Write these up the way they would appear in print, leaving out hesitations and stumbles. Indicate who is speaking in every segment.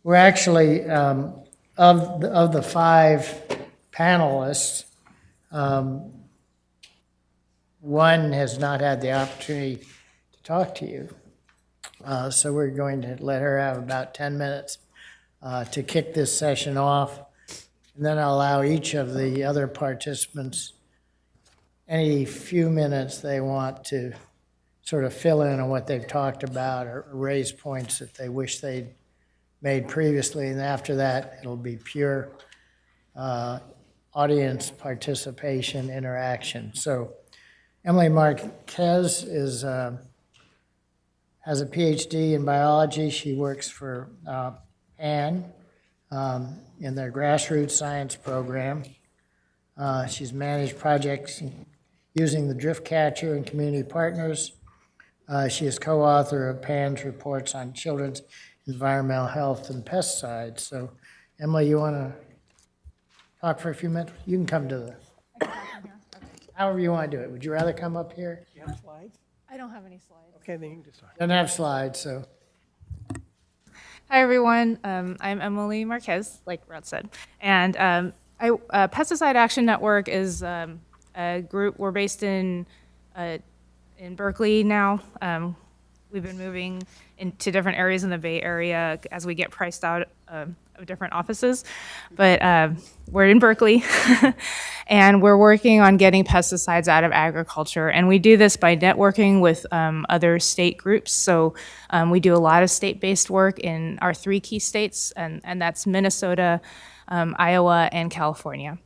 Speaker 1: We're actually, of the 5 panelists, one has not had the opportunity to talk to you. So we're going to let her have about 10 minutes to kick this session off. And then I'll allow each of the other participants any few minutes they want to sort of fill in on what they've talked about or raise points that they wish they'd made previously. And after that, it'll be pure audience participation, interaction. So Emily Marquez has a PhD in biology. She works for PAN in their grassroots science program. She's managed projects using the drift catcher and community partners. She is co-author of PAN's reports on children's environmental health and pesticides. So, Emily, you want to talk for a few minutes? You can come to the, however you want to do it. Would you rather come up here?
Speaker 2: Do you have slides?
Speaker 3: I don't have any slides.
Speaker 2: Okay, then you can just talk.
Speaker 1: Doesn't have slides, so.
Speaker 3: Hi, everyone. I'm Emily Marquez, like Rod said. And Pesticide Action Network is a group. We're based in Berkeley now. We've been moving into different areas in the Bay Area as we get priced out of different offices. But we're in Berkeley, and we're working on getting pesticides out of agriculture. And we do this by networking with other state groups. So we do a lot of state-based work in our 3 key states, and that's Minnesota, Iowa, and California.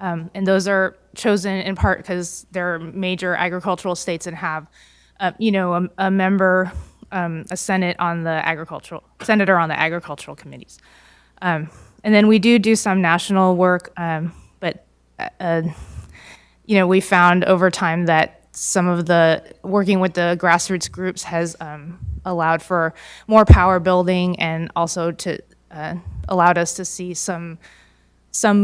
Speaker 3: And those are chosen in part because they're major agricultural states and have, a member, a senator on the agricultural committees. And then we do some national work, but we found over time that some of the working with the grassroots groups has allowed for more power building and also to allowed us to see some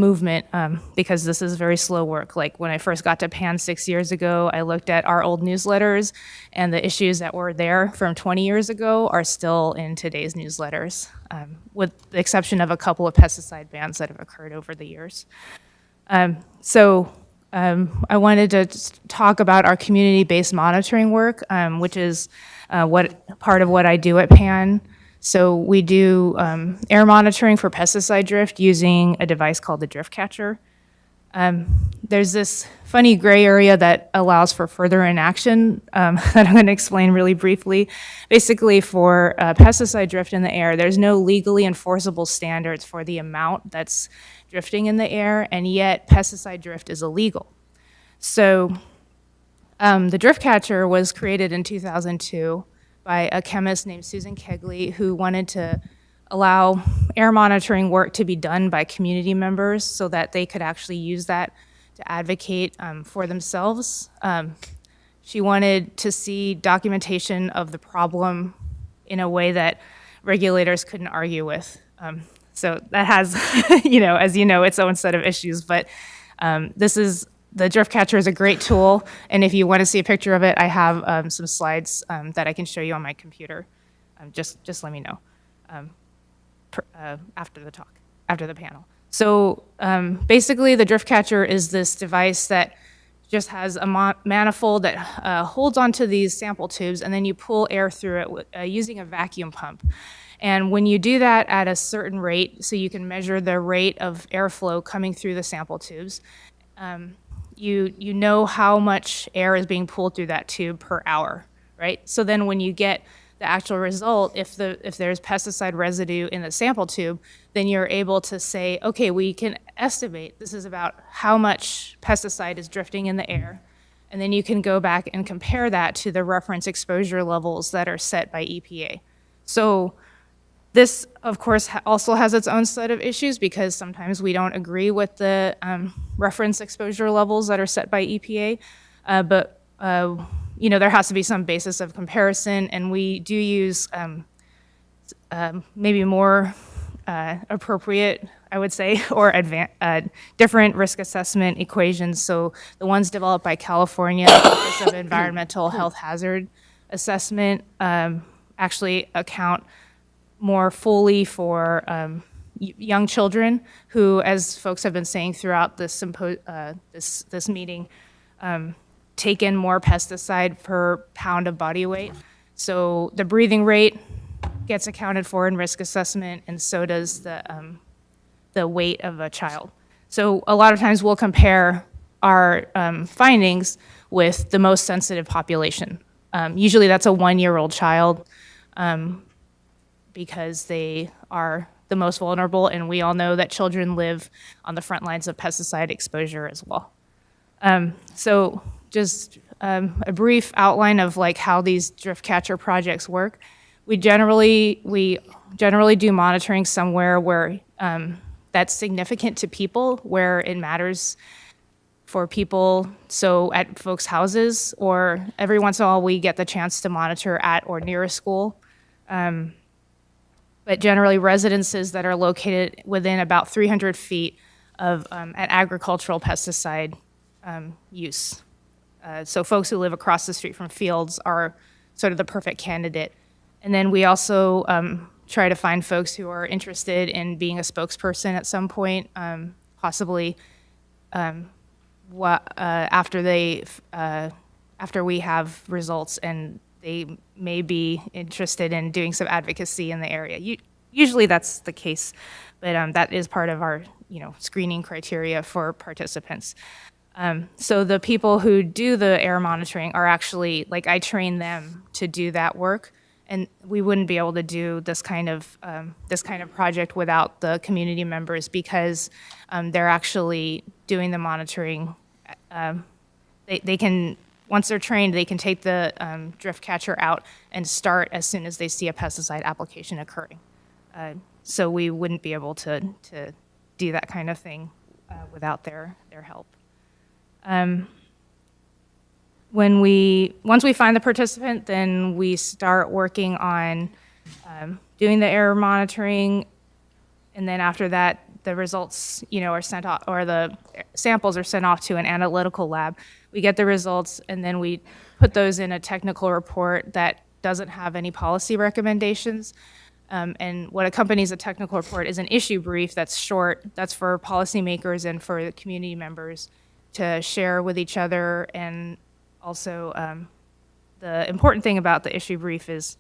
Speaker 3: movement because this is very slow work. Like when I first got to PAN 6 years ago, I looked at our old newsletters, and the issues that were there from 20 years ago are still in today's newsletters, with the exception of a couple of pesticide bans that have occurred over the years. So I wanted to just talk about our community-based monitoring work, which is part of what I do at PAN. So we do air monitoring for pesticide drift using a device called the drift catcher. There's this funny gray area that allows for further inaction that I'm going to explain really briefly. Basically, for pesticide drift in the air, there's no legally enforceable standards for the amount that's drifting in the air, and yet pesticide drift is illegal. So the drift catcher was created in 2002 by a chemist named Susan Kegley, who wanted to allow air monitoring work to be done by community members so that they could actually use that to advocate for themselves. She wanted to see documentation of the problem in a way that regulators couldn't argue with. So that has, as you know, its own set of issues, but the drift catcher is a great tool, and if you want to see a picture of it, I have some slides that I can show you on my computer. Just let me know after the panel. So basically, the drift catcher is this device that just has a manifold that holds onto these sample tubes, and then you pull air through it using a vacuum pump. And when you do that at a certain rate, so you can measure the rate of airflow coming through the sample tubes, you know how much air is being pulled through that tube per hour, right? So then when you get the actual result, if there's pesticide residue in the sample tube, then you're able to say, okay, we can estimate this is about how much pesticide is drifting in the air, and then you can go back and compare that to the reference exposure levels that are set by EPA. So this, of course, also has its own set of issues because sometimes we don't agree with the reference exposure levels that are set by EPA, but there has to be some basis of comparison, and we do use maybe more appropriate, I would say, or different risk assessment equations. So the ones developed by California Office of Environmental Health Hazard Assessment actually account more fully for young children who, as folks have been saying throughout this this meeting, take in more pesticide per pound of body weight. So the breathing rate gets accounted for in risk assessment, and so does the weight of a child. So a lot of times we'll compare our findings with the most sensitive population. Usually that's a 1-year-old child, because they are the most vulnerable, and we all know that children live on the front lines of pesticide exposure as well. So just a brief outline of like how these drift catcher projects work. We generally do monitoring somewhere where that's significant to people, where it matters for people, so at folks' houses, or every once in a while we get the chance to monitor at or near a school. But generally residences that are located within about 300 feet of an agricultural pesticide use. So folks who live across the street from fields are sort of the perfect candidate. And then we also try to find folks who are interested in being a spokesperson at some point, possibly after we have results, and they may be interested in doing some advocacy in the area. Usually that's the case, but that is part of our screening criteria for participants. So the people who do the air monitoring are actually, like, I train them to do that work, and we wouldn't be able to do this kind of project without the community members, because they're actually doing the monitoring. They can, once they're trained, they can take the drift catcher out and start as soon as they see a pesticide application occurring. So we wouldn't be able to do that kind of thing without their help. Once we find the participant, then we start working on doing the error monitoring, and then after that, the results, are sent off, or the samples are sent off to an analytical lab. We get the results, and then we put those in a technical report that doesn't have any policy recommendations. And what accompanies a technical report is an issue brief that's short, that's for policymakers and for the community members to share with each other. And also, the important thing about the issue brief is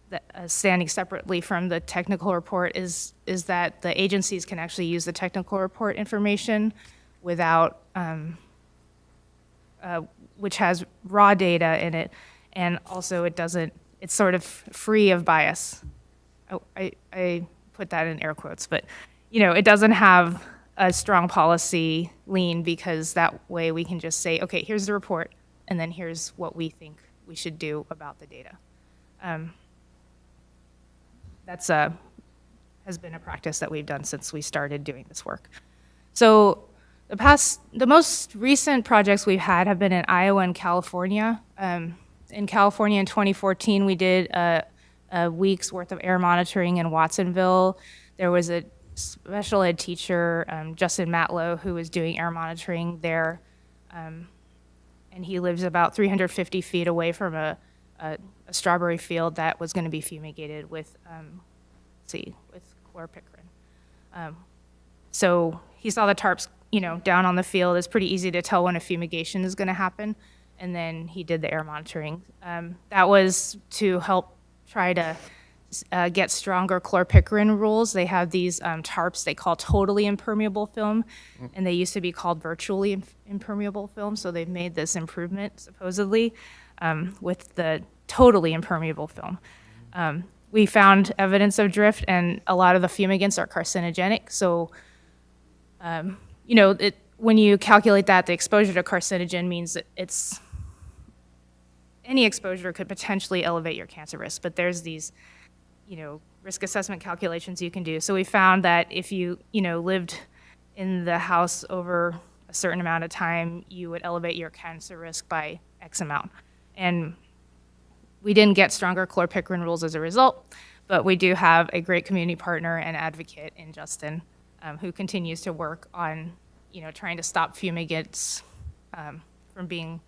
Speaker 3: that standing separately from the technical report is that the agencies can actually use the technical report information without, which has raw data in it, and also it's sort of free of bias. Oh, I put that in air quotes, but it doesn't have a strong policy lean, because that way we can just say, okay, here's the report, and then here's what we think we should do about the data. That's has been a practice that we've done since we started doing this work. So the most recent projects we've had have been in Iowa and California. In California in 2014, we did a week's worth of air monitoring in Watsonville. There was a special ed teacher, Justin Matlow, who was doing air monitoring there. And he lives about 350 feet away from a strawberry field that was going to be fumigated with chlorpicrin. So he saw the tarps, down on the field. It's pretty easy to tell when a fumigation is going to happen. And then he did the air monitoring. That was to help try to get stronger chlorpicrin rules. They have these tarps they call totally impermeable film, and they used to be called virtually impermeable film. So they've made this improvement, supposedly, with the totally impermeable film. We found evidence of drift, and a lot of the fumigants are carcinogenic. So, when you calculate that, the exposure to carcinogen means that any exposure could potentially elevate your cancer risk, but there's these, risk assessment calculations you can do. So we found that if you, lived in the house over a certain amount of time, you would elevate your cancer risk by X amount. And we didn't get stronger chlorpicrin rules as a result, but we do have a great community partner and advocate in Justin, who continues to work on, trying to stop fumigants from being,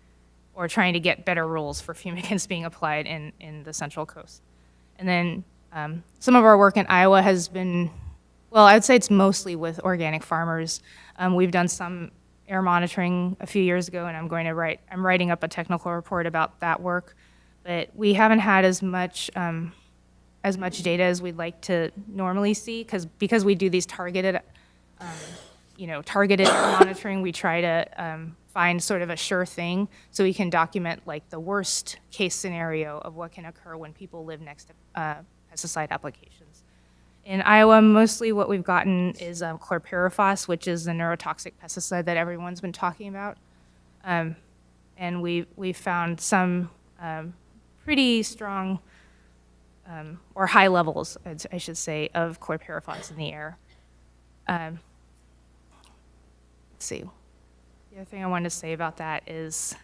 Speaker 3: or trying to get better rules for fumigants being applied in the Central Coast. And then Some of our work in Iowa has been, well, I'd say it's mostly with organic farmers. We've done some air monitoring a few years ago, and I'm writing up a technical report about that work. But we haven't had as much data as we'd like to normally see, because we do these targeted air monitoring. We try to find sort of a sure thing so we can document like the worst case scenario of what can occur when people live next to pesticide applications. In Iowa, mostly what we've gotten is chlorpyrifos, which is the neurotoxic pesticide that everyone's been talking about. And we found some pretty strong or high levels, I should say, of chlorpyrifos in the air. Let's see. The other thing I wanted to say about that is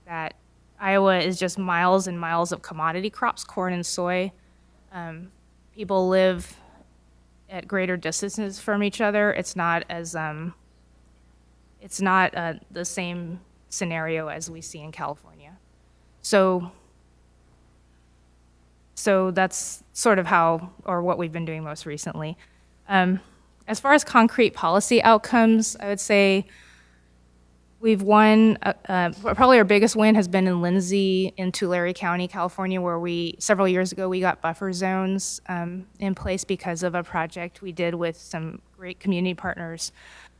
Speaker 3: that Iowa is just miles and miles of commodity crops, corn and soy. People live at greater distances from each other. It's not the same scenario as we see in California. So that's sort of what we've been doing most recently. As far as concrete policy outcomes, I would say we've won, probably our biggest win has been in Lindsay in Tulare County, California, where several years ago, we got buffer zones in place because of a project we did with some great community partners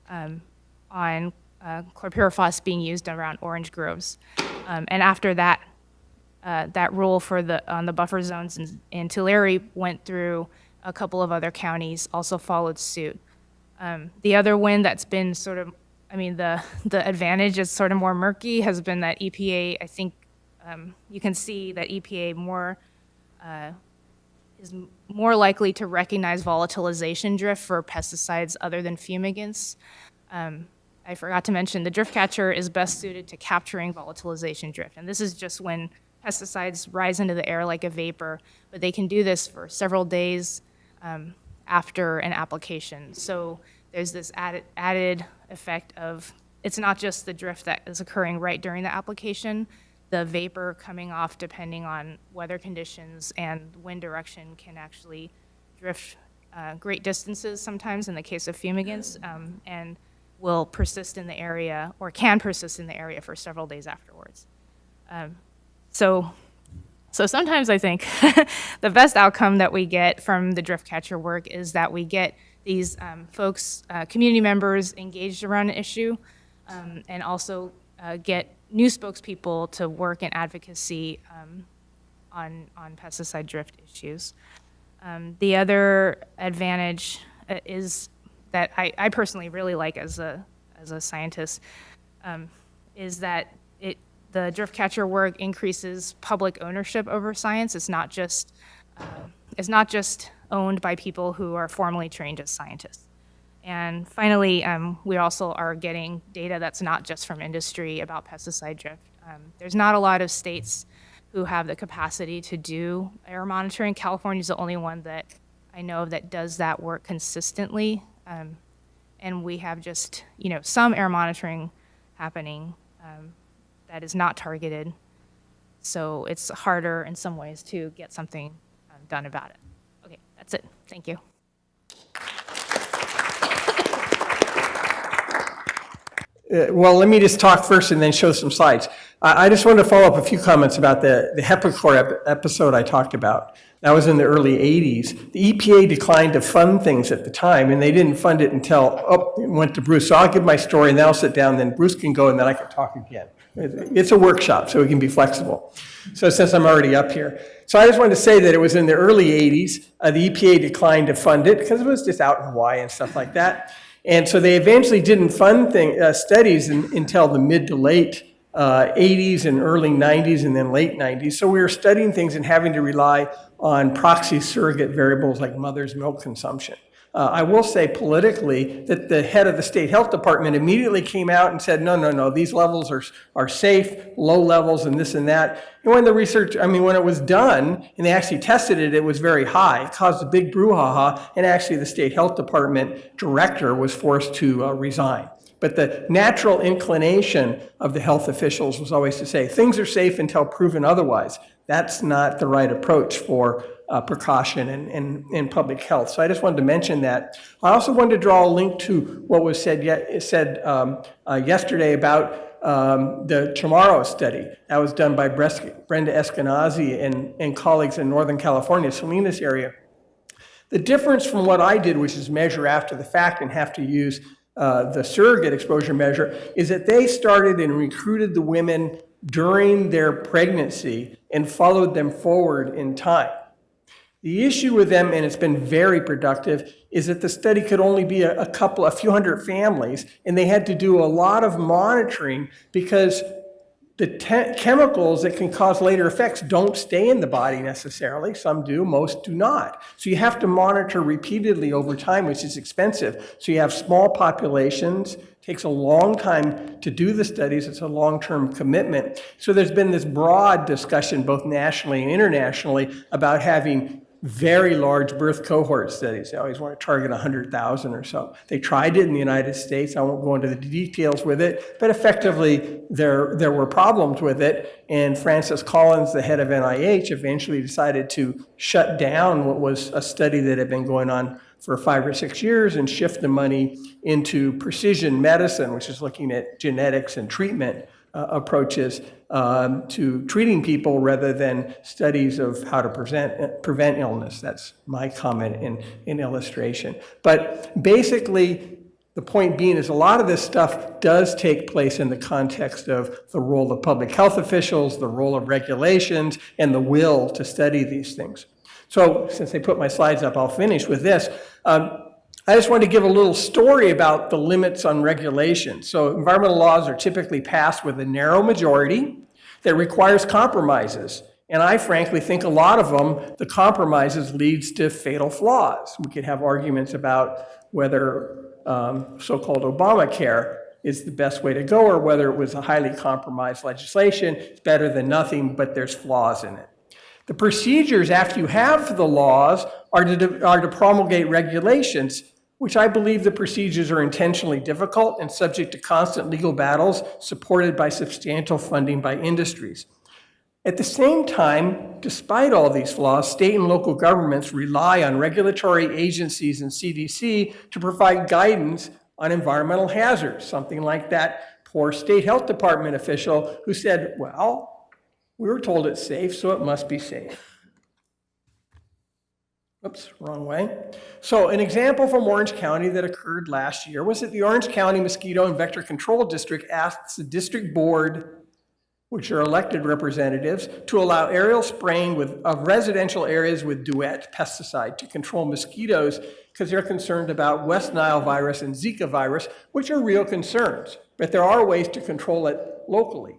Speaker 3: on chlorpyrifos being used around orange groves. And after that, that rule on the buffer zones in Tulare went through, a couple of other counties also followed suit. The other win that's been the advantage is sort of more murky, has been that EPA, I think you can see that EPA is more likely to recognize volatilization drift for pesticides other than fumigants. I forgot to mention the drift catcher is best suited to capturing volatilization drift. And this is just when pesticides rise into the air like a vapor, but they can do this for several days after an application. So there's this added effect of, it's not just the drift that is occurring right during the application, the vapor coming off depending on weather conditions and wind direction can actually drift great distances sometimes in the case of fumigants, and will persist in the area, or can persist in the area for several days afterwards. So sometimes I think the best outcome that we get from the drift catcher work is that we get these folks, community members engaged around an issue, and also get new spokespeople to work in advocacy on pesticide drift issues. The other advantage is that I personally really like as a scientist is that the drift catcher work increases public ownership over science. It's not just owned by people who are formally trained as scientists. And finally, we also are getting data that's not just from industry about pesticide drift. There's not a lot of states who have the capacity to do air monitoring. California is the only one that I know of that does that work consistently. And we have just, some air monitoring happening that is not targeted. So it's harder in some ways to get something done about it. Okay, that's it. Thank you.
Speaker 2: Well, let me just talk first and then show some slides. I just wanted to follow up a few comments about the Hepachlor episode I talked about. That was in the early 80s. The EPA declined to fund things at the time, and they didn't fund it until, it went to Bruce. So I'll give my story, and then I'll sit down, then Bruce can go, and then I can talk again. It's a workshop, so we can be flexible. So since I'm already up here. So I just wanted to say that it was in the early 80s. The EPA declined to fund it because it was just out in Hawaii and stuff like that. And so they eventually didn't fund studies until the mid to late 80s and early 90s and then late 90s. So we were studying things and having to rely on proxy surrogate variables like mother's milk consumption. I will say politically that the head of the state health department immediately came out and said, no, these levels are safe, low levels and this and that. And when when it was done and they actually tested it, it was very high. It caused a big brouhaha, and actually the state health department director was forced to resign. But the natural inclination of the health officials was always to say, things are safe until proven otherwise. That's not the right approach for precaution and public health. So I just wanted to mention that. I also wanted to draw a link to what was said yesterday about the Tomorrow study that was done by Brenda Eskenazi and colleagues in Northern California, Salinas area. The difference from what I did, which is measure after the fact and have to use the surrogate exposure measure, is that they started and recruited the women during their pregnancy and followed them forward in time. The issue with them, and it's been very productive, is that the study could only be a few hundred families, and they had to do a lot of monitoring because the chemicals that can cause later effects don't stay in the body necessarily. Some do, most do not. So you have to monitor repeatedly over time, which is expensive. So you have small populations. Takes a long time to do the studies. It's a long-term commitment. So there's been this broad discussion, both nationally and internationally, about having very large birth cohort studies. They always want to target 100,000 or so. They tried it in the United States. I won't go into the details with it, but effectively there were problems with it. And Francis Collins, the head of NIH, eventually decided to shut down what was a study that had been going on for 5 or 6 years and shift the money into precision medicine, which is looking at genetics and treatment approaches to treating people rather than studies of how to prevent illness. That's my comment in illustration. But basically, the point being is a lot of this stuff does take place in the context of the role of public health officials, the role of regulations, and the will to study these things. So since they put my slides up, I'll finish with this. I just wanted to give a little story about the limits on regulation. So environmental laws are typically passed with a narrow majority that requires compromises. And I frankly think a lot of them, the compromises leads to fatal flaws. We could have arguments about whether so-called Obamacare is the best way to go or whether it was a highly compromised legislation. It's better than nothing, but there's flaws in it. The procedures after you have the laws are to promulgate regulations, which I believe the procedures are intentionally difficult and subject to constant legal battles supported by substantial funding by industries. At the same time, despite all these flaws, state and local governments rely on regulatory agencies and CDC to provide guidance on environmental hazards, something like that poor state health department official who said, well, we were told it's safe, so it must be safe. Oops, wrong way. So an example from Orange County that occurred last year was that the Orange County Mosquito and Vector Control District asked the district board, which are elected representatives, to allow aerial spraying of residential areas with Duet pesticide to control mosquitoes because they're concerned about West Nile virus and Zika virus, which are real concerns. But there are ways to control it locally,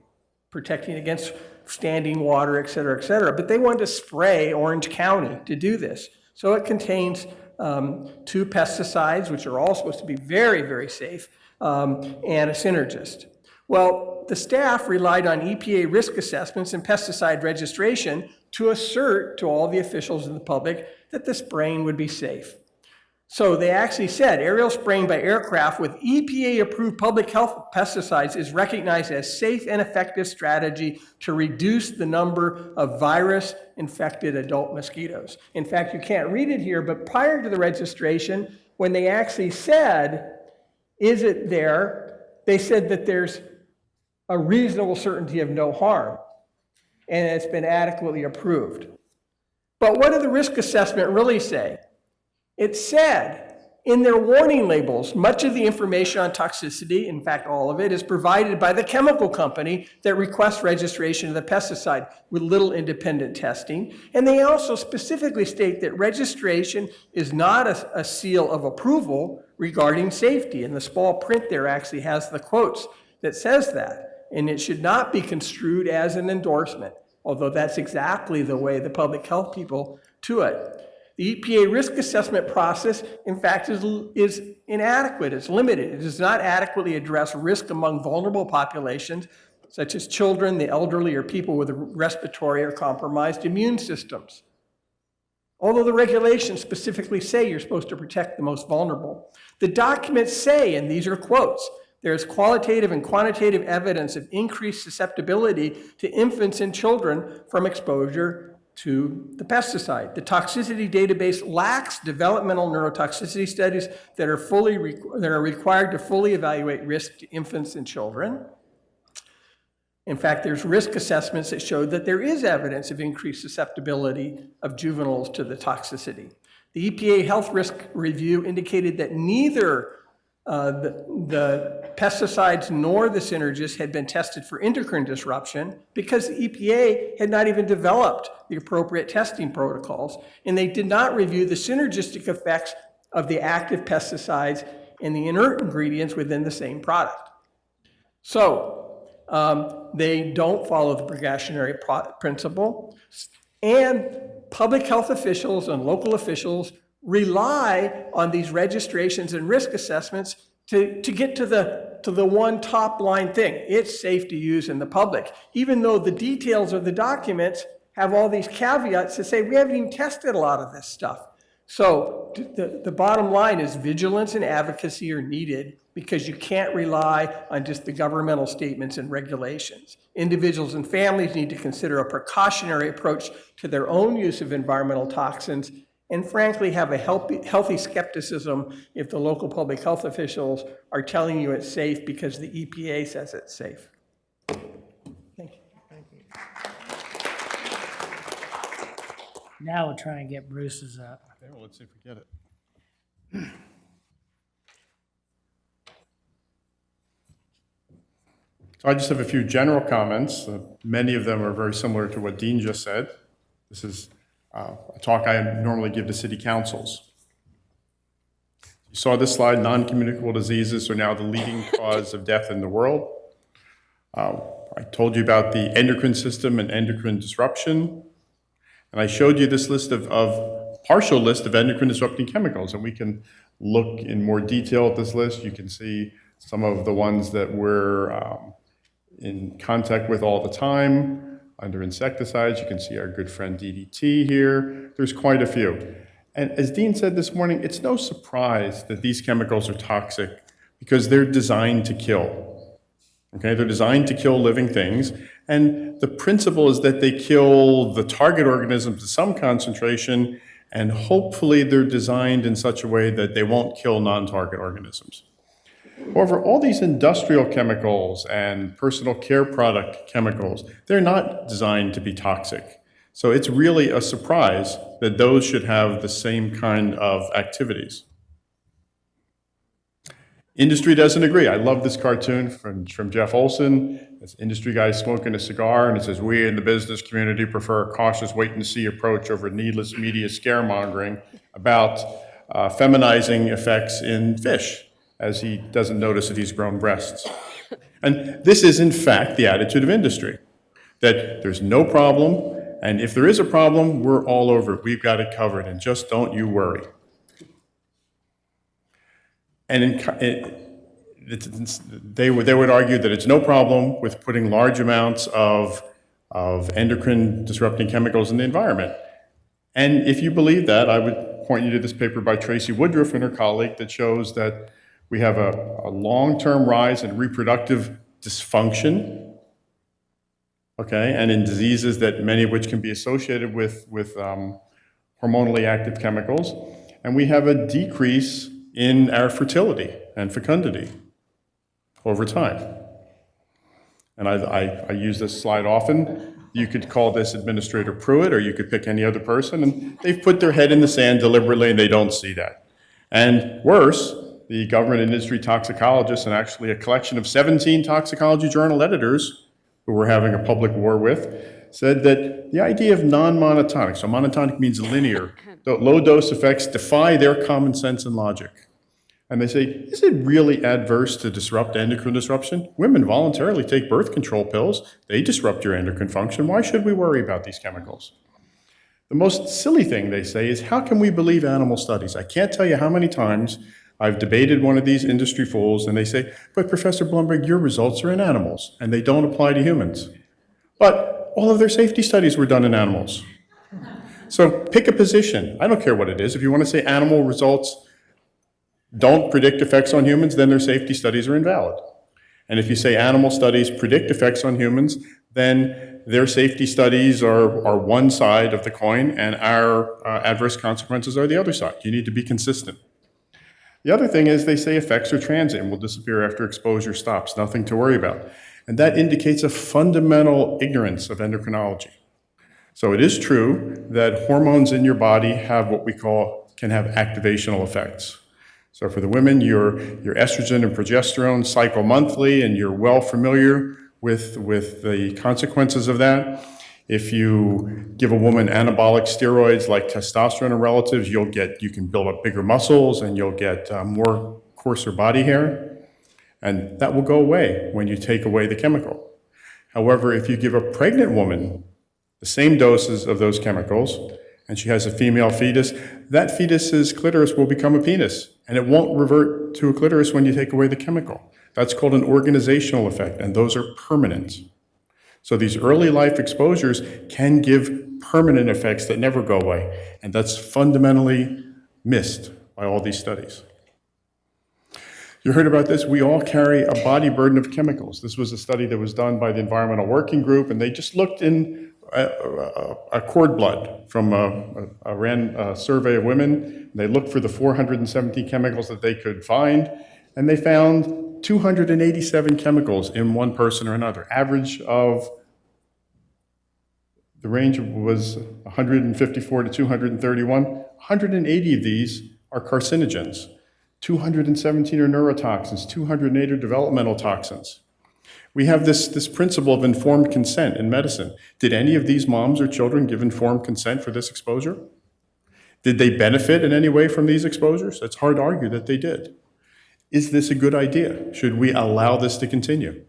Speaker 2: protecting against standing water, et cetera, but they wanted to spray Orange County to do this. So it contains 2 pesticides, which are all supposed to be very, very safe, and a synergist. Well, the staff relied on EPA risk assessments and pesticide registration to assert to all the officials and the public that the spraying would be safe. So they actually said aerial spraying by aircraft with EPA-approved public health pesticides is recognized as safe and effective strategy to reduce the number of virus-infected adult mosquitoes. In fact, you can't read it here, but prior to the registration, when they actually said, is it there, they said that there's a reasonable certainty of no harm, and it's been adequately approved. But what did the risk assessment really say? It said in their warning labels, much of the information on toxicity, in fact, all of it, is provided by the chemical company that requests registration of the pesticide with little independent testing. And they also specifically state that registration is not a seal of approval regarding safety. And the small print there actually has the quotes that says that. And it should not be construed as an endorsement, although that's exactly the way the public health people do it. The EPA risk assessment process, in fact, is inadequate. It's limited. It does not adequately address risk among vulnerable populations, such as children, the elderly, or people with respiratory or compromised immune systems. Although the regulations specifically say you're supposed to protect the most vulnerable. The documents say, and these are quotes, there's qualitative and quantitative evidence of increased susceptibility to infants and children from exposure to the pesticide. The toxicity database lacks developmental neurotoxicity studies that are required to fully evaluate risk to infants and children. In fact, there's risk assessments that show that there is evidence of increased susceptibility of juveniles to the toxicity. The EPA health risk review indicated that neither the pesticides nor the synergists had been tested for endocrine disruption because the EPA had not even developed the appropriate testing protocols, and they did not review the synergistic effects of the active pesticides and the inert ingredients within the same product. So they don't follow the precautionary principle, and public health officials and local officials rely on these registrations and risk assessments to get to the one top line thing. It's safe to use in the public, even though the details of the documents have all these caveats to say we haven't even tested a lot of this stuff. So the bottom line is vigilance and advocacy are needed because you can't rely on just the governmental statements and regulations. Individuals and families need to consider a precautionary approach to their own use of environmental toxins, and frankly have a healthy skepticism if the local public health officials are telling you it's safe because the EPA says it's safe. Thank you.
Speaker 1: Now we'll try and get Bruce's up.
Speaker 4: Okay, well, let's see if we get it. So I just have a few general comments. Many of them are very similar to what Dean just said. This is a talk I normally give to city councils. You saw this slide, non-communicable diseases are now the leading cause of death in the world. I told you about the endocrine system and endocrine disruption. And I showed you this list of partial list of endocrine disrupting chemicals. And we can look in more detail at this list. You can see some of the ones that we're in contact with all the time. Under insecticides, you can see our good friend DDT here. There's quite a few. And as Dean said this morning, it's no surprise that these chemicals are toxic because they're designed to kill. Okay, they're designed to kill living things. And the principle is that they kill the target organisms to some concentration, and hopefully they're designed in such a way that they won't kill non-target organisms. However, all these industrial chemicals and personal care product chemicals, they're not designed to be toxic. So it's really a surprise that those should have the same kind of activities. Industry doesn't agree. I love this cartoon from Jeff Olson. This industry guy smoking a cigar, and it says, "We in the business community prefer a cautious wait-and-see approach over needless media scaremongering about feminizing effects in fish," as he doesn't notice that he's grown breasts. And this is, in fact, the attitude of industry, that there's no problem, and if there is a problem, we're all over it. We've got it covered, and just don't you worry. And they would argue that it's no problem with putting large amounts of endocrine disrupting chemicals in the environment. And if you believe that, I would point you to this paper by Tracy Woodruff and her colleague that shows that we have a long-term rise in reproductive dysfunction, okay, and in diseases that many of which can be associated with hormonally active chemicals. And we have a decrease in our fertility and fecundity over time. And I use this slide often. You could call this Administrator Pruitt, or you could pick any other person, and they've put their head in the sand deliberately and they don't see that. And worse, the government industry toxicologists and actually a collection of 17 toxicology journal editors who we're having a public war with said that the idea of non-monotonic, so monotonic means linear, low-dose effects defy their common sense and logic. And they say, is it really adverse to disrupt endocrine disruption? Women voluntarily take birth control pills. They disrupt your endocrine function. Why should we worry about these chemicals? The most silly thing they say is, how can we believe animal studies? I can't tell you how many times I've debated one of these industry fools, and they say, but Professor Blumberg, your results are in animals, and they don't apply to humans. But all of their safety studies were done in animals. So pick a position. I don't care what it is. If you want to say animal results don't predict effects on humans, then their safety studies are invalid. And if you say animal studies predict effects on humans, then their safety studies are one side of the coin and our adverse consequences are the other side. You need to be consistent. The other thing is they say effects are transient and will disappear after exposure stops, nothing to worry about. And that indicates a fundamental ignorance of endocrinology. So it is true that hormones in your body have what we can have activational effects. So for the women, your estrogen and progesterone cycle monthly, and you're well familiar with the consequences of that. If you give a woman anabolic steroids like testosterone and relatives, you can build up bigger muscles and you'll get more coarser body hair. And that will go away when you take away the chemical. However, if you give a pregnant woman the same doses of those chemicals, and she has a female fetus, that fetus's clitoris will become a penis, and it won't revert to a clitoris when you take away the chemical. That's called an organizational effect, and those are permanent. So these early life exposures can give permanent effects that never go away, and that's fundamentally missed by all these studies. You heard about this. We all carry a body burden of chemicals. This was a study that was done by the Environmental Working Group, and they just looked in a cord blood from a survey of women. They looked for the 470 chemicals that they could find, and they found 287 chemicals in one person or another. Average of the range was 154 to 231. 180 of these are carcinogens. 217 are neurotoxins. 208 are developmental toxins. We have this principle of informed consent in medicine. Did any of these moms or children give informed consent for this exposure? Did they benefit in any way from these exposures? It's hard to argue that they did. Is this a good idea? Should we allow this to continue?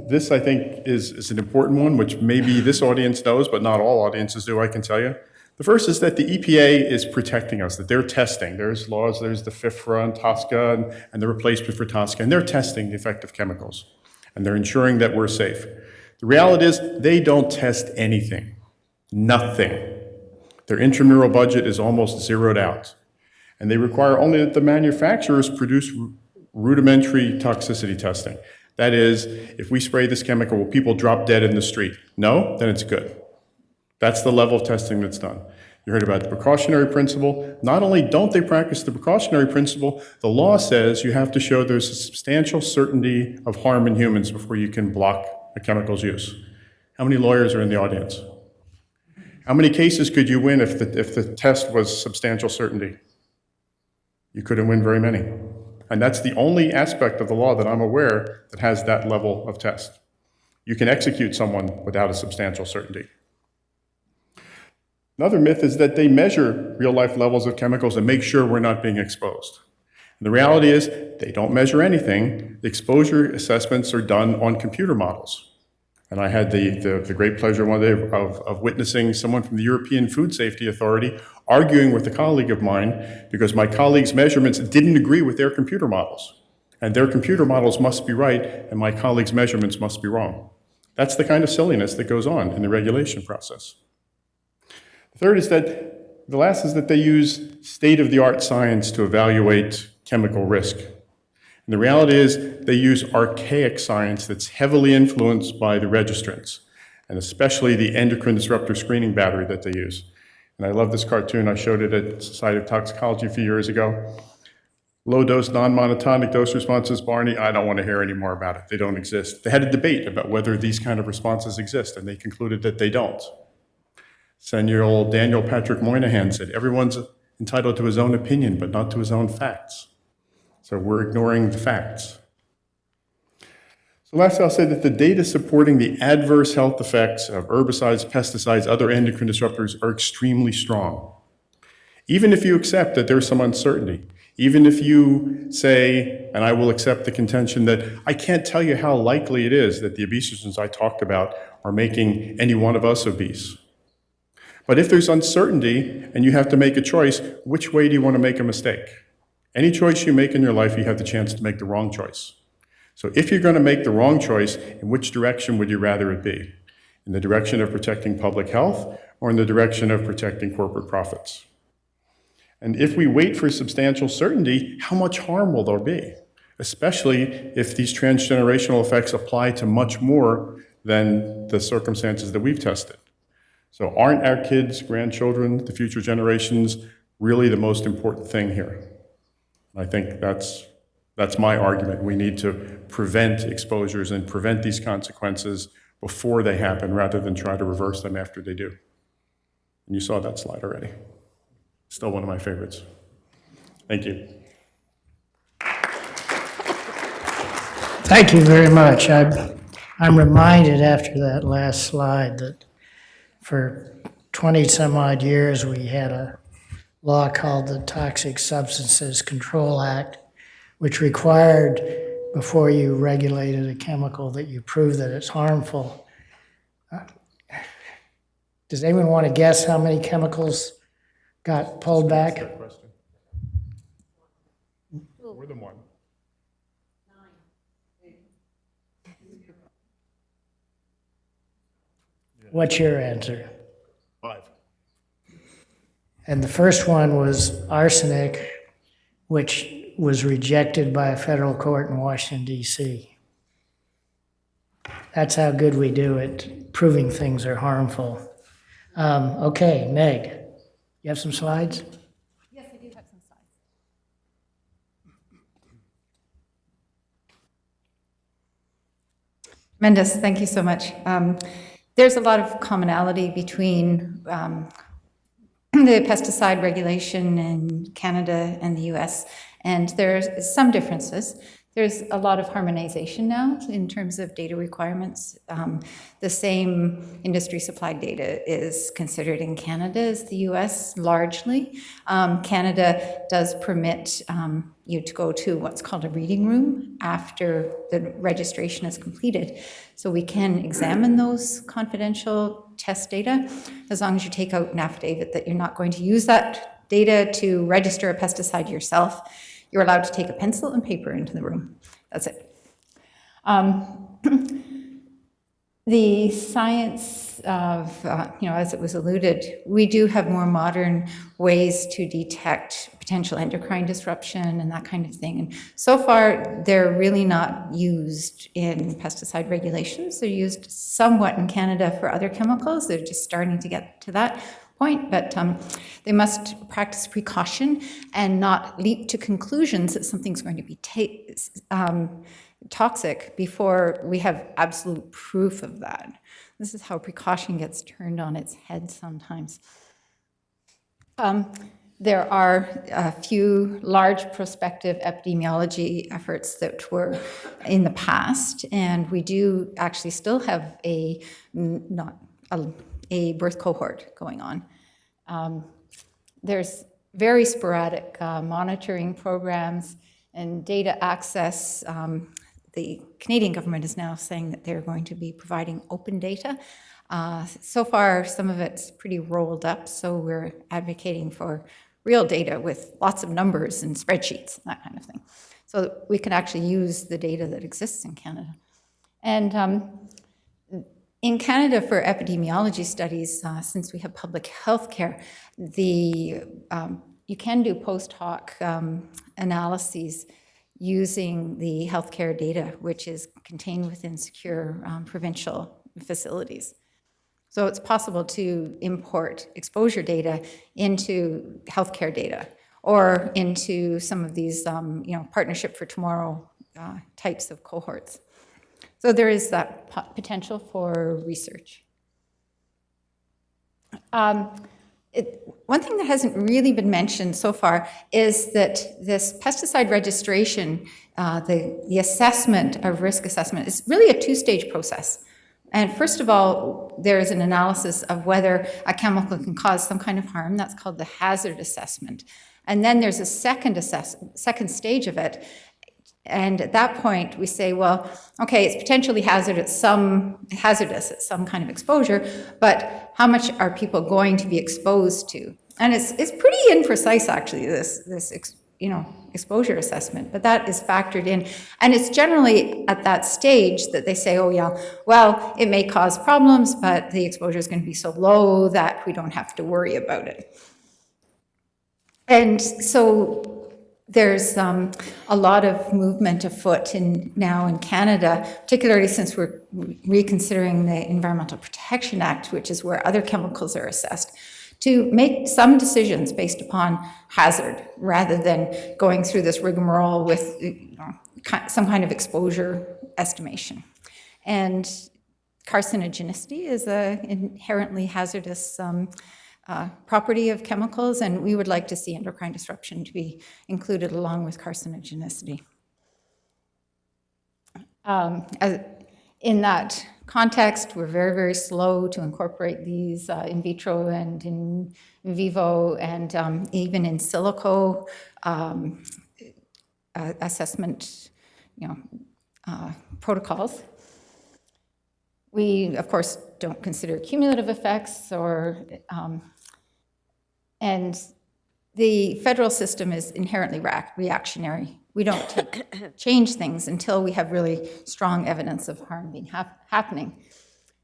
Speaker 4: This I think is an important one, which maybe this audience knows, but not all audiences do, I can tell you. The first is that the EPA is protecting us, that they're testing. There's laws, there's the FIFRA and TSCA and the replacement for TSCA, and they're testing the effect of chemicals, and they're ensuring that we're safe. The reality is they don't test anything, nothing. Their intramural budget is almost zeroed out, and they require only that the manufacturers produce rudimentary toxicity testing. That is, if we spray this chemical, will people drop dead in the street? No? Then it's good. That's the level of testing that's done. You heard about the precautionary principle. Not only don't they practice the precautionary principle, the law says you have to show there's a substantial certainty of harm in humans before you can block a chemical's use. How many lawyers are in the audience? How many cases could you win if the test was substantial certainty? You couldn't win very many. And that's the only aspect of the law that I'm aware that has that level of test. You can execute someone without a substantial certainty. Another myth is that they measure real-life levels of chemicals and make sure we're not being exposed. And the reality is they don't measure anything. The exposure assessments are done on computer models. And I had the great pleasure one day of witnessing someone from the European Food Safety Authority arguing with a colleague of mine because my colleague's measurements didn't agree with their computer models. And their computer models must be right, and my colleague's measurements must be wrong. That's the kind of silliness that goes on in the regulation process. The third is that, the last is that they use state-of-the-art science to evaluate chemical risk. And the reality is they use archaic science that's heavily influenced by the registrants, and especially the endocrine disruptor screening battery that they use. And I love this cartoon. I showed it at Society of Toxicology a few years ago. Low-dose, non-monotonic dose responses, Barney, I don't want to hear any more about it. They don't exist. They had a debate about whether these kind of responses exist, and they concluded that they don't. Senior Daniel Patrick Moynihan said, everyone's entitled to his own opinion, but not to his own facts. So we're ignoring the facts. So lastly, I'll say that the data supporting the adverse health effects of herbicides, pesticides, other endocrine disruptors are extremely strong. Even if you accept that there's some uncertainty, even if you say, and I will accept the contention that I can't tell you how likely it is that the obesogens I talked about are making any one of us obese. But if there's uncertainty and you have to make a choice, which way do you want to make a mistake? Any choice you make in your life, you have the chance to make the wrong choice. So if you're going to make the wrong choice, in which direction would you rather it be? In the direction of protecting public health or in the direction of protecting corporate profits? And if we wait for substantial certainty, how much harm will there be? especially if these transgenerational effects apply to much more than the circumstances that we've tested. So aren't our kids, grandchildren, the future generations, really the most important thing here? I think that's my argument. We need to prevent exposures and prevent these consequences before they happen rather than try to reverse them after they do. And you saw that slide already. Still one of my favorites. Thank you.
Speaker 1: Thank you very much. I'm reminded after that last slide that for 20 some odd years, we had a law called the Toxic Substances Control Act, which required, before you regulated a chemical, that you prove that it's harmful. Does anyone want to guess how many chemicals got pulled back?
Speaker 4: Good question. More than one.
Speaker 1: What's your answer?
Speaker 4: 5.
Speaker 1: And the first one was arsenic, which was rejected by a federal court in Washington, D.C. That's how good we do at proving things are harmful. Okay, Meg, you have some slides?
Speaker 5: Yes, I do have some slides. Tremendous, thank you so much. There's a lot of commonality between the pesticide regulation in Canada and the US, and there's some differences. There's a lot of harmonization now in terms of data requirements. The same industry supplied data is considered in Canada as the US largely. Canada does permit you to go to what's called a reading room after the registration is completed. So we can examine those confidential test data as long as you take out an affidavit that you're not going to use that data to register a pesticide yourself. You're allowed to take a pencil and paper into the room. That's it. The science of, as it was alluded, we do have more modern ways to detect potential endocrine disruption and that kind of thing. And so far, they're really not used in pesticide regulations. They're used somewhat in Canada for other chemicals. They're just starting to get to that point, but they must practice precaution and not leap to conclusions that something's going to be toxic before we have absolute proof of that. This is how precaution gets turned on its head sometimes. There are a few large prospective epidemiology efforts that were in the past, and we do actually still have a birth cohort going on. There's very sporadic monitoring programs and data access. The Canadian government is now saying that they're going to be providing open data. So far, some of it's pretty rolled up, so we're advocating for real data with lots of numbers and spreadsheets, that kind of thing. So that we can actually use the data that exists in Canada. And in Canada, for epidemiology studies, since we have public health care, you can do post hoc analyses using the healthcare data, which is contained within secure provincial facilities. So it's possible to import exposure data into healthcare data or into some of these, Partnership for Tomorrow types of cohorts. So there is that potential for research. One thing that hasn't really been mentioned so far is that this pesticide registration, the assessment of risk assessment, is really a two-stage process. And first of all, there is an analysis of whether a chemical can cause some kind of harm. That's called the hazard assessment. And then there's a second stage of it. And at that point, we say, well, okay, it's potentially hazardous at some kind of exposure, but how much are people going to be exposed to? And it's pretty imprecise, actually, this exposure assessment, but that is factored in. And it's generally at that stage that they say, oh yeah, well, it may cause problems, but the exposure is going to be so low that we don't have to worry about it. And so there's a lot of movement afoot now in Canada, particularly since we're reconsidering the Environmental Protection Act, which is where other chemicals are assessed, to make some decisions based upon hazard rather than going through this rigmarole with some kind of exposure estimation. And carcinogenicity is an inherently hazardous property of chemicals, and we would like to see endocrine disruption to be included along with carcinogenicity. In that context, we're very, very slow to incorporate these in vitro and in vivo and even in silico assessment, protocols. We, of course, don't consider cumulative effects and the federal system is inherently reactionary. We don't change things until we have really strong evidence of harm being happening.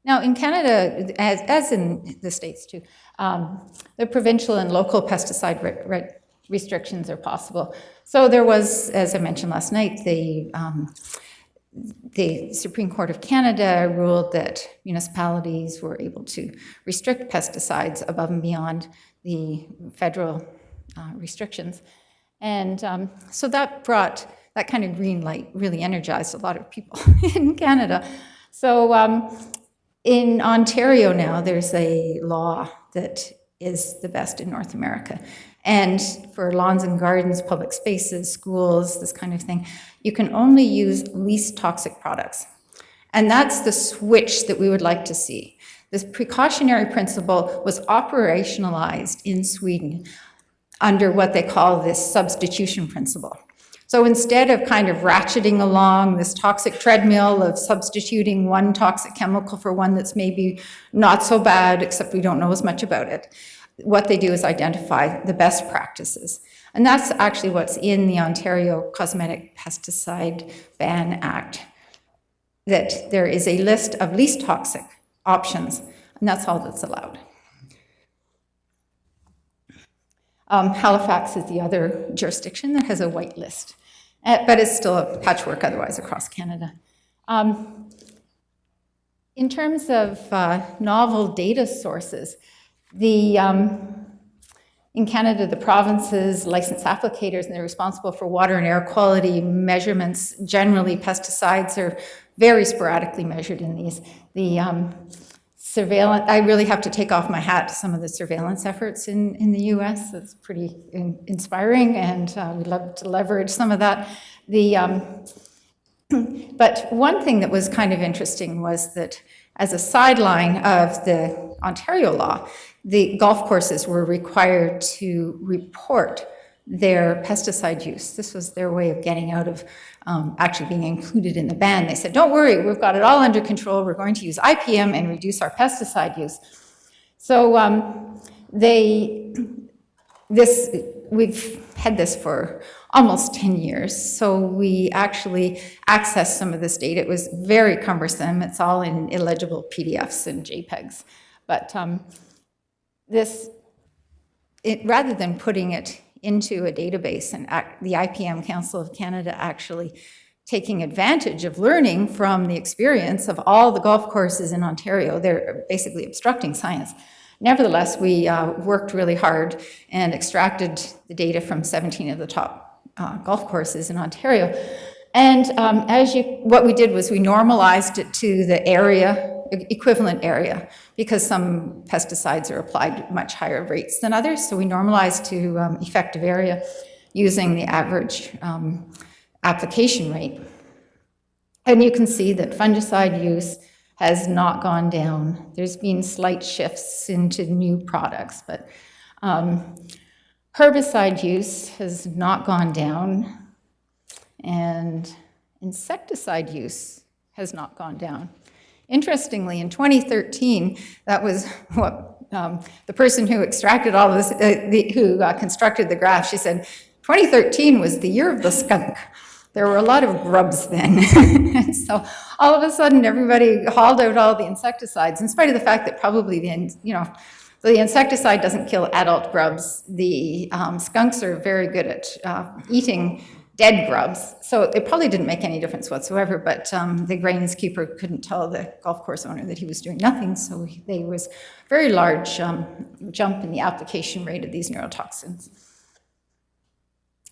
Speaker 5: Now, in Canada, as in the States too, the provincial and local pesticide restrictions are possible. So there was, as I mentioned last night, the Supreme Court of Canada ruled that municipalities were able to restrict pesticides above and beyond the federal restrictions. And so that kind of green light really energized a lot of people in Canada. So in Ontario now, there's a law that is the best in North America. And for lawns and gardens, public spaces, schools, this kind of thing, you can only use least toxic products. And that's the switch that we would like to see. This precautionary principle was operationalized in Sweden under what they call this substitution principle. So instead of kind of ratcheting along this toxic treadmill of substituting one toxic chemical for one that's maybe not so bad, except we don't know as much about it, what they do is identify the best practices. And that's actually what's in the Ontario Cosmetic Pesticide Ban Act, that there is a list of least toxic options, and that's all that's allowed. Halifax is the other jurisdiction that has a white list, but it's still a patchwork otherwise across Canada. In terms of novel data sources, in Canada, the provinces license applicators, and they're responsible for water and air quality measurements. Generally, pesticides are very sporadically measured in these. The surveillance, I really have to take off my hat to some of the surveillance efforts in the US. It's pretty inspiring, and we'd love to leverage some of that. But one thing that was kind of interesting was that as a sideline of the Ontario law, the golf courses were required to report their pesticide use. This was their way of getting out of actually being included in the ban. They said, don't worry, we've got it all under control. We're going to use IPM and reduce our pesticide use. So we've had this for almost 10 years. So we actually accessed some of this data. It was very cumbersome. It's all in illegible PDFs and JPEGs. But rather than putting it into a database and the IPM Council of Canada actually taking advantage of learning from the experience of all the golf courses in Ontario, they're basically obstructing science. Nevertheless, we worked really hard and extracted the data from 17 of the top golf courses in Ontario. And what we did was we normalized it to the equivalent area, because some pesticides are applied at much higher rates than others. So we normalized to effective area using the average application rate. And you can see that fungicide use has not gone down. There's been slight shifts into new products, but herbicide use has not gone down, and insecticide use has not gone down. Interestingly, in 2013, that was what the person who extracted all of this, who constructed the graph, she said, 2013 was the year of the skunk. There were a lot of grubs then. And so all of a sudden, everybody hauled out all the insecticides, in spite of the fact that probably So the insecticide doesn't kill adult grubs. The skunks are very good at eating dead grubs. So it probably didn't make any difference whatsoever, but the greenskeeper couldn't tell the golf course owner that he was doing nothing. So there was a very large jump in the application rate of these neurotoxins.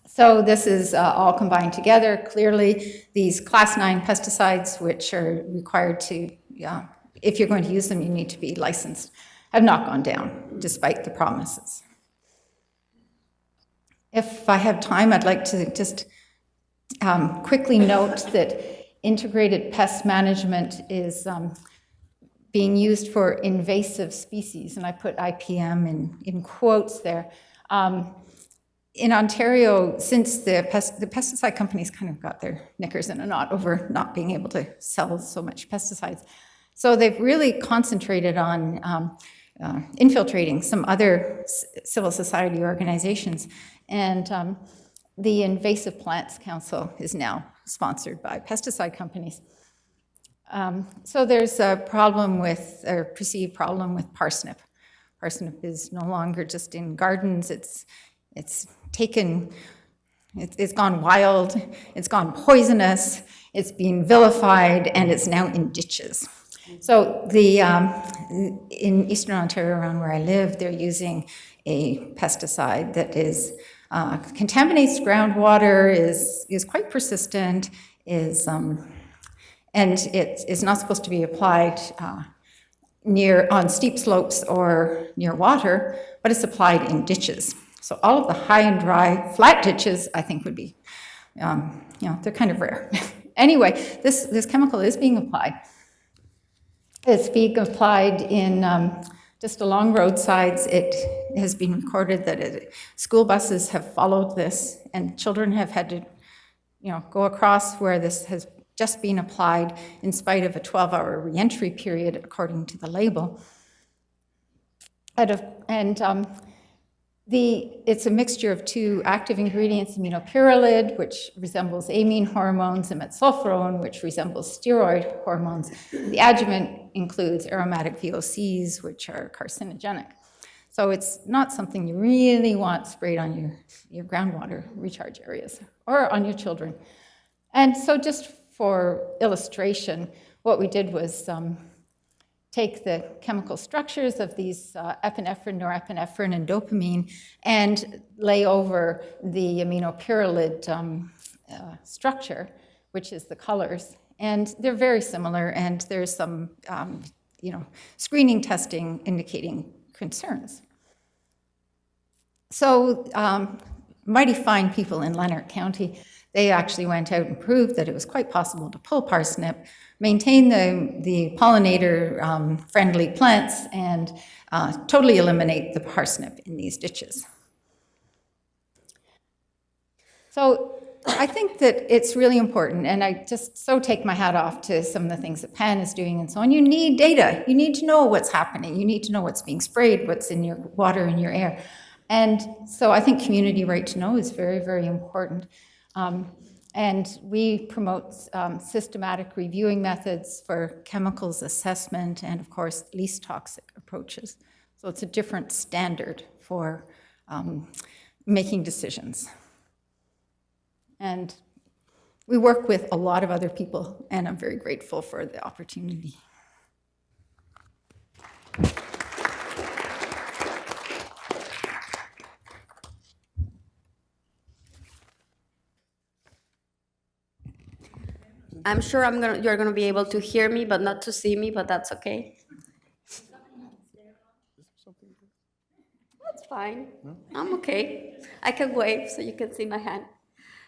Speaker 5: So this is all combined together. Clearly, these class 9 pesticides, which are required to, if you're going to use them, you need to be licensed, have not gone down, despite the promises. If I have time, I'd like to just quickly note that integrated pest management is being used for invasive species, and I put IPM in quotes there. In Ontario, since the pesticide companies kind of got their knickers in a knot over not being able to sell so much pesticides, so they've really concentrated on infiltrating some other civil society organizations. And the Invasive Plants Council is now sponsored by pesticide companies. So there's a problem with, or perceived problem with parsnip. Parsnip is no longer just in gardens, it's gone wild, it's gone poisonous, it's being vilified, and it's now in ditches. So in Eastern Ontario, around where I live, they're using a pesticide that contaminates groundwater, is quite persistent, and it is not supposed to be applied on steep slopes or near water, but it's applied in ditches. So all of the high and dry, flat ditches, I think would be, they're kind of rare. Anyway, this chemical is being applied. It's being applied in just along roadsides. It has been recorded that school buses have followed this, and children have had to, go across where this has just been applied in spite of a 12-hour reentry period, according to the label. It's a mixture of two active ingredients, aminopyrrolide, which resembles amine hormones, and metsulforone, which resembles steroid hormones. The adjuvant includes aromatic VOCs, which are carcinogenic. So it's not something you really want sprayed on your groundwater recharge areas or on your children. And so just for illustration, what we did was take the chemical structures of these epinephrine, norepinephrine, and dopamine and lay over the aminopyrrolide structure, which is the colors. And they're very similar, and there's some screening testing indicating concerns. So mighty fine people in Leonard County, they actually went out and proved that it was quite possible to pull parsnip, maintain the pollinator-friendly plants, and totally eliminate the parsnip in these ditches. So I think that it's really important, and I just so take my hat off to some of the things that PAN is doing and so on. You need data. You need to know what's happening. You need to know what's being sprayed, what's in your water and your air. And so I think community right to know is very, very important. And we promote systematic reviewing methods for chemicals assessment and, of course, least toxic approaches. So it's a different standard for making decisions. And we work with a lot of other people, and I'm very grateful for the opportunity.
Speaker 6: I'm sure you're gonna be able to hear me, but not to see me, but that's okay. That's fine. I'm okay. I can wave so you can see my hand.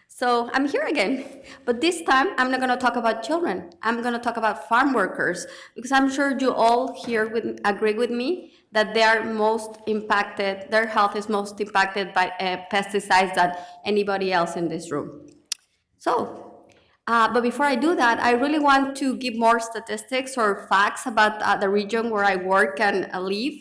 Speaker 6: So I'm here again, but this time I'm not gonna talk about children. I'm gonna talk about farm workers, because I'm sure you all here agree with me that they are most impacted, their health is most impacted by pesticides than anybody else in this room. So, but before I do that, I really want to give more statistics or facts about the region where I work and live,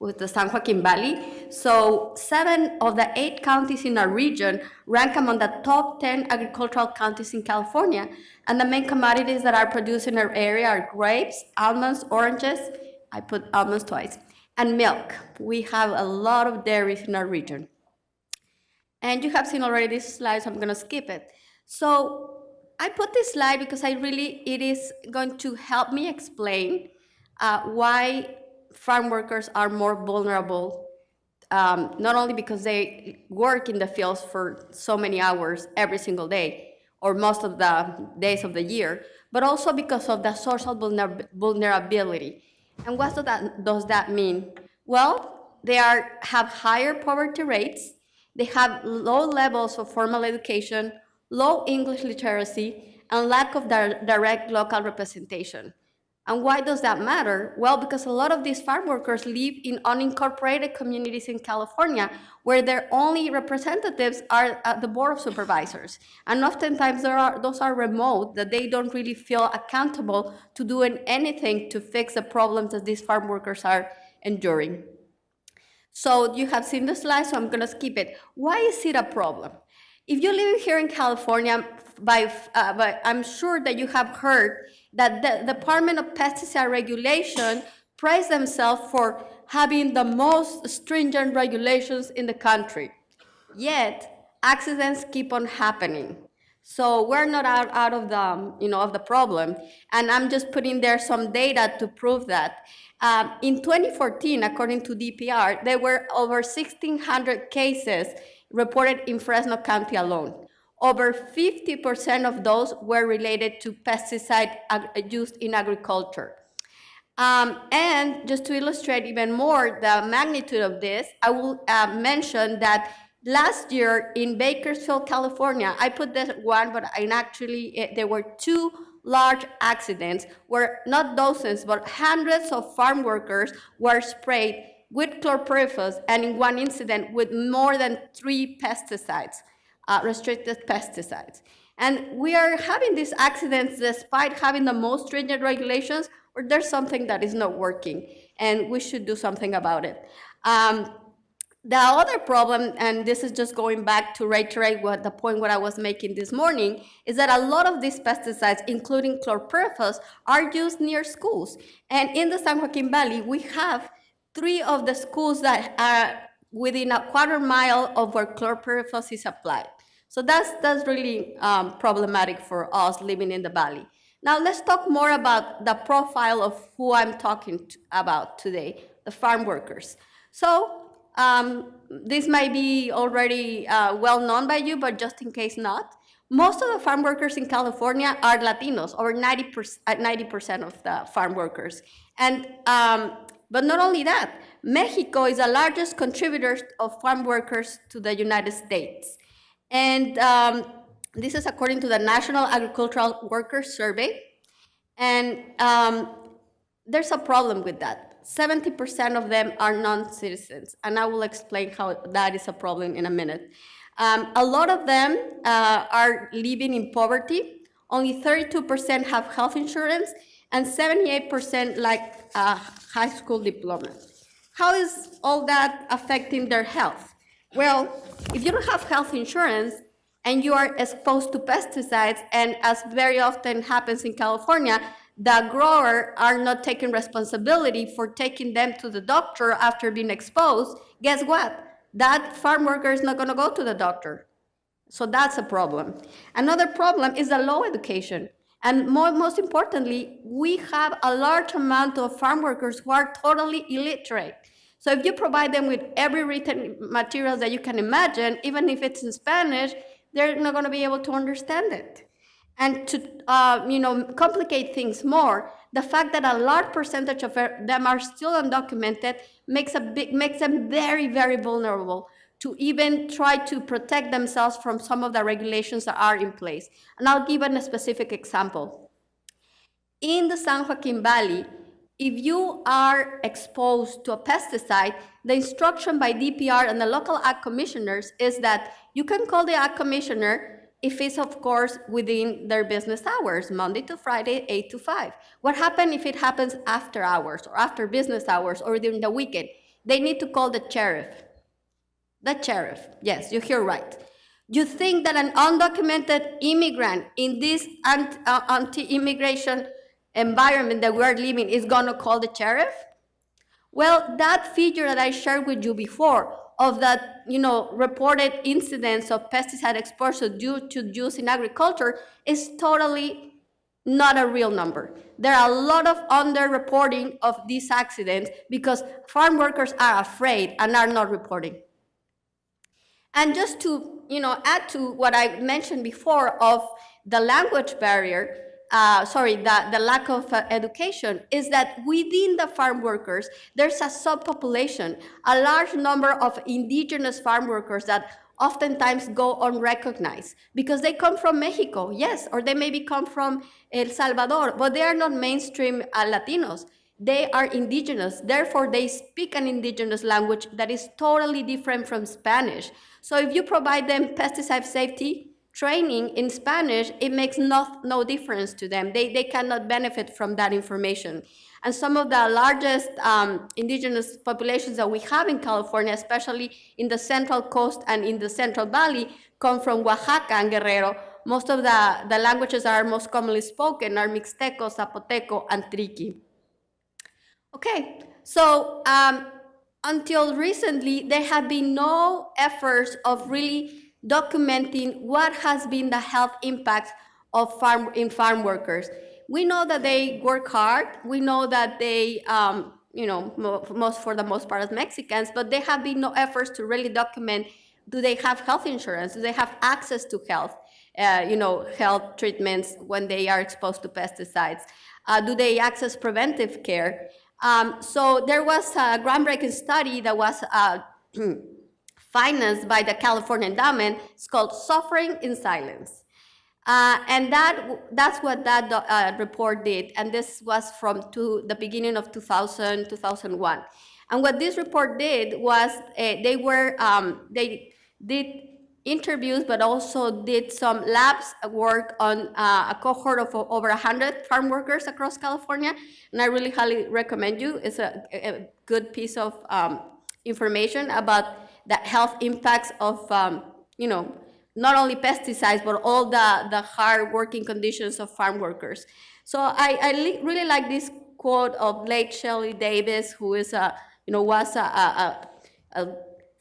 Speaker 6: with the San Joaquin Valley. So 7 of the 8 counties in our region rank among the top 10 agricultural counties in California. And the main commodities that are produced in our area are grapes, almonds, oranges, I put almonds twice, and milk. We have a lot of dairies in our region. And you have seen already this slide, so I'm gonna skip it. So I put this slide because it is going to help me explain why farm workers are more vulnerable, not only because they work in the fields for so many hours every single day, or most of the days of the year, but also because of the social vulnerability. And what does that mean? Well, they have higher poverty rates, they have low levels of formal education, low English literacy, and lack of direct local representation. And why does that matter? Well, because a lot of these farm workers live in unincorporated communities in California where their only representatives are at the board of supervisors. And oftentimes those are remote, that they don't really feel accountable to doing anything to fix the problems that these farm workers are enduring. So you have seen the slide, so I'm gonna skip it. Why is it a problem? If you live here in California, I'm sure that you have heard that the Department of Pesticide Regulation praise themselves for having the most stringent regulations in the country. Yet, accidents keep on happening. So we're not out of the problem. And I'm just putting there some data to prove that. In 2014, according to DPR, there were over 1,600 cases reported in Fresno County alone. Over 50% of those were related to pesticide used in agriculture. And just to illustrate even more the magnitude of this, I will mention that last year in Bakersfield, California, I put this one, but there were 2 large accidents where not dozens, but hundreds of farm workers were sprayed with chlorpyrifos, and in one incident with more than 3 pesticides, restricted pesticides. And we are having these accidents despite having the most stringent regulations, or there's something that is not working, and we should do something about it. The other problem, and this is just going back to reiterate what I was making this morning, is that a lot of these pesticides, including chlorpyrifos, are used near schools. And in the San Joaquin Valley, we have 3 of the schools that are within a quarter-mile of where chlorpyrifos is applied. So that's really problematic for us living in the valley. Now let's talk more about the profile of who I'm talking about today, the farm workers. So this might be already well known by you, but just in case not, most of the farm workers in California are Latinos, over 90% of the farm workers. And but not only that, Mexico is the largest contributor of farm workers to the United States. And this is according to the National Agricultural Workers Survey. And there's a problem with that. 70% of them are non-citizens, and I will explain how that is a problem in a minute. A lot of them are living in poverty. Only 32% have health insurance, and 78% like a high school diploma. How is all that affecting their health? Well, if you don't have health insurance and you are exposed to pesticides, and as very often happens in California, the grower are not taking responsibility for taking them to the doctor after being exposed, guess what? That farm worker is not going to go to the doctor. So that's a problem. Another problem is the low education. And most importantly, we have a large amount of farm workers who are totally illiterate. So if you provide them with every written material that you can imagine, even if it's in Spanish, they're not going to be able to understand it. And to complicate things more, the fact that a large percentage of them are still undocumented makes them very, very vulnerable to even try to protect themselves from some of the regulations that are in place. And I'll give a specific example. In the San Joaquin Valley, if you are exposed to a pesticide, the instruction by DPR and the local ag commissioners is that you can call the ag commissioner if it's, of course, within their business hours, Monday to Friday, 8 to 5. What happens if it happens after hours or after business hours or during the weekend? They need to call the sheriff. The sheriff, yes, you hear right. You think that an undocumented immigrant in this anti-immigration environment that we're living is gonna call the sheriff? Well, that figure that I shared with you before of that, reported incidents of pesticide exposure due to use in agriculture is totally not a real number. There are a lot of underreporting of these accidents because farm workers are afraid and are not reporting. And just to add to what I mentioned before of the language barrier, the lack of education, is that within the farm workers, there's a subpopulation, a large number of indigenous farm workers that oftentimes go unrecognized because they come from Mexico, yes, or they maybe come from El Salvador, but they are not mainstream Latinos. They are indigenous, therefore they speak an indigenous language that is totally different from Spanish. So if you provide them pesticide safety training in Spanish, it makes no difference to them. They cannot benefit from that information. And some of the largest indigenous populations that we have in California, especially in the Central Coast and in the Central Valley, come from Oaxaca and Guerrero. Most of the languages that are most commonly spoken are Mixteco, Zapoteco, and Triqui. Okay, so until recently, there have been no efforts of really documenting what has been the health impact of farm workers. We know that they work hard. We know that they, for the most part as Mexicans, but there have been no efforts to really document, do they have health insurance? Do they have access to health treatments when they are exposed to pesticides? Do they access preventive care? So there was a groundbreaking study that was financed by the California Endowment. It's called Suffering in Silence. And that's what that report did. And this was from the beginning of 2001. And what this report did was they did interviews, but also did some labs work on a cohort of over 100 farm workers across California. And I really highly recommend you. It's a good piece of information about the health impacts of, not only pesticides, but all the hard working conditions of farm workers. So I really like this quote of late Shelley Davis, who is was a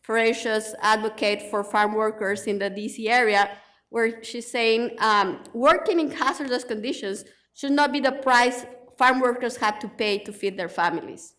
Speaker 6: ferocious advocate for farm workers in the DC area, where she's saying, working in hazardous conditions should not be the price farm workers have to pay to feed their families.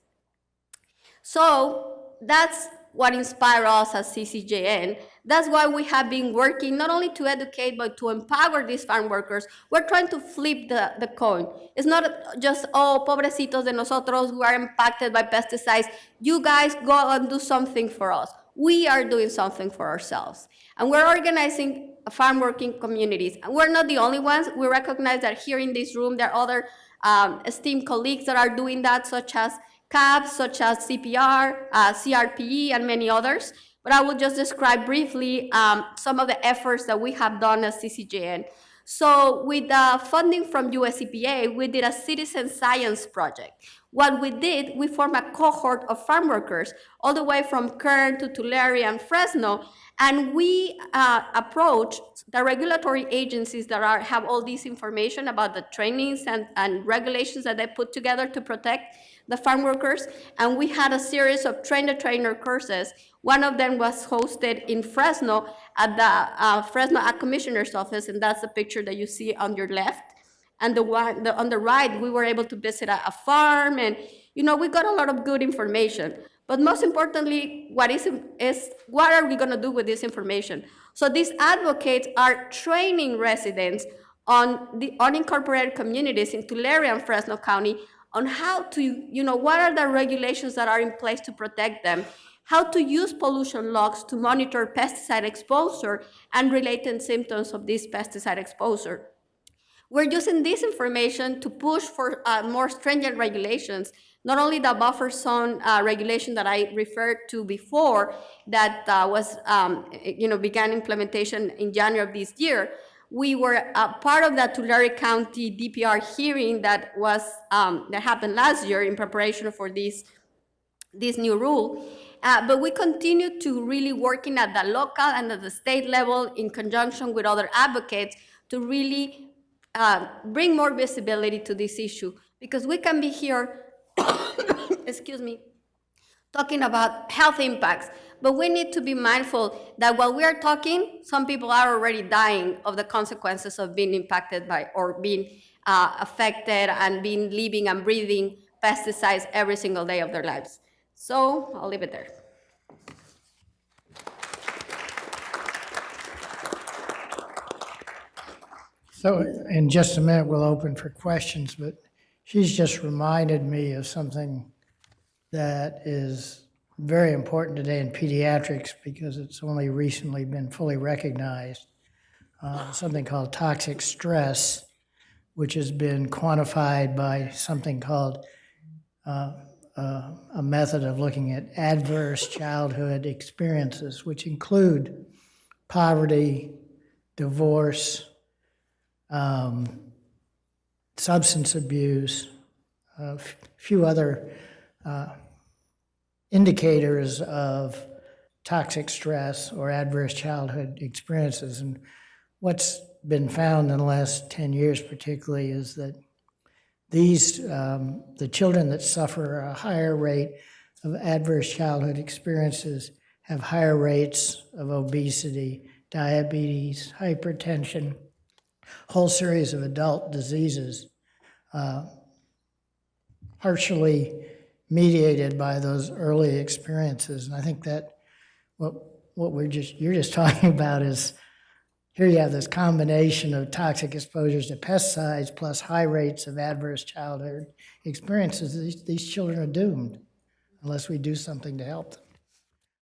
Speaker 6: So that's what inspired us as CCJN. That's why we have been working not only to educate, but to empower these farm workers. We're trying to flip the coin. It's not just, oh, pobrecitos de nosotros who are impacted by pesticides. You guys go and do something for us. We are doing something for ourselves. And we're organizing farm working communities. And we're not the only ones. We recognize that here in this room, there are other esteemed colleagues that are doing that, such as CAPS, such as CPR, CRPE, and many others. But I will just describe briefly some of the efforts that we have done as CCJN. So with the funding from US EPA, we did a citizen science project. What we did, we formed a cohort of farm workers all the way from Kern to Tulare and Fresno, and we approached the regulatory agencies that have all this information about the trainings and regulations that they put together to protect the farm workers, and we had a series of train-the-trainer courses. One of them was hosted in Fresno at the Fresno Ag Commissioner's office, and that's the picture that you see on your left. And on the right, we were able to visit a farm, and we got a lot of good information. But most importantly, what are we going to do with this information? So these advocates are training residents on the unincorporated communities in Tulare and Fresno County on how to, what are the regulations that are in place to protect them, how to use pollution logs to monitor pesticide exposure and related symptoms of this pesticide exposure. We're using this information to push for more stringent regulations, not only the buffer zone regulation that I referred to before that began implementation in January of this year. We were part of the Tulare County DPR hearing that happened last year in preparation for this new rule. But we continue to really working at the local and at the state level in conjunction with other advocates to really bring more visibility to this issue, because we can be here, excuse me, talking about health impacts. But we need to be mindful that while we are talking, some people are already dying of the consequences of being impacted by or being affected and being living and breathing pesticides every single day of their lives. So I'll leave it there.
Speaker 1: So in just a minute, we'll open for questions, but she's just reminded me of something that is very important today in pediatrics because it's only recently been fully recognized. Something called toxic stress, which has been quantified by something called a method of looking at adverse childhood experiences, which include poverty, divorce, substance abuse, a few other indicators of toxic stress or adverse childhood experiences. And what's been found in the last 10 years particularly is that these, the children that suffer a higher rate of adverse childhood experiences have higher rates of obesity, diabetes, hypertension, whole series of adult diseases, partially mediated by those early experiences. And I think that what you're just talking about is here you have this combination of toxic exposures to pesticides plus high rates of adverse childhood experiences. These children are doomed unless we do something to help them.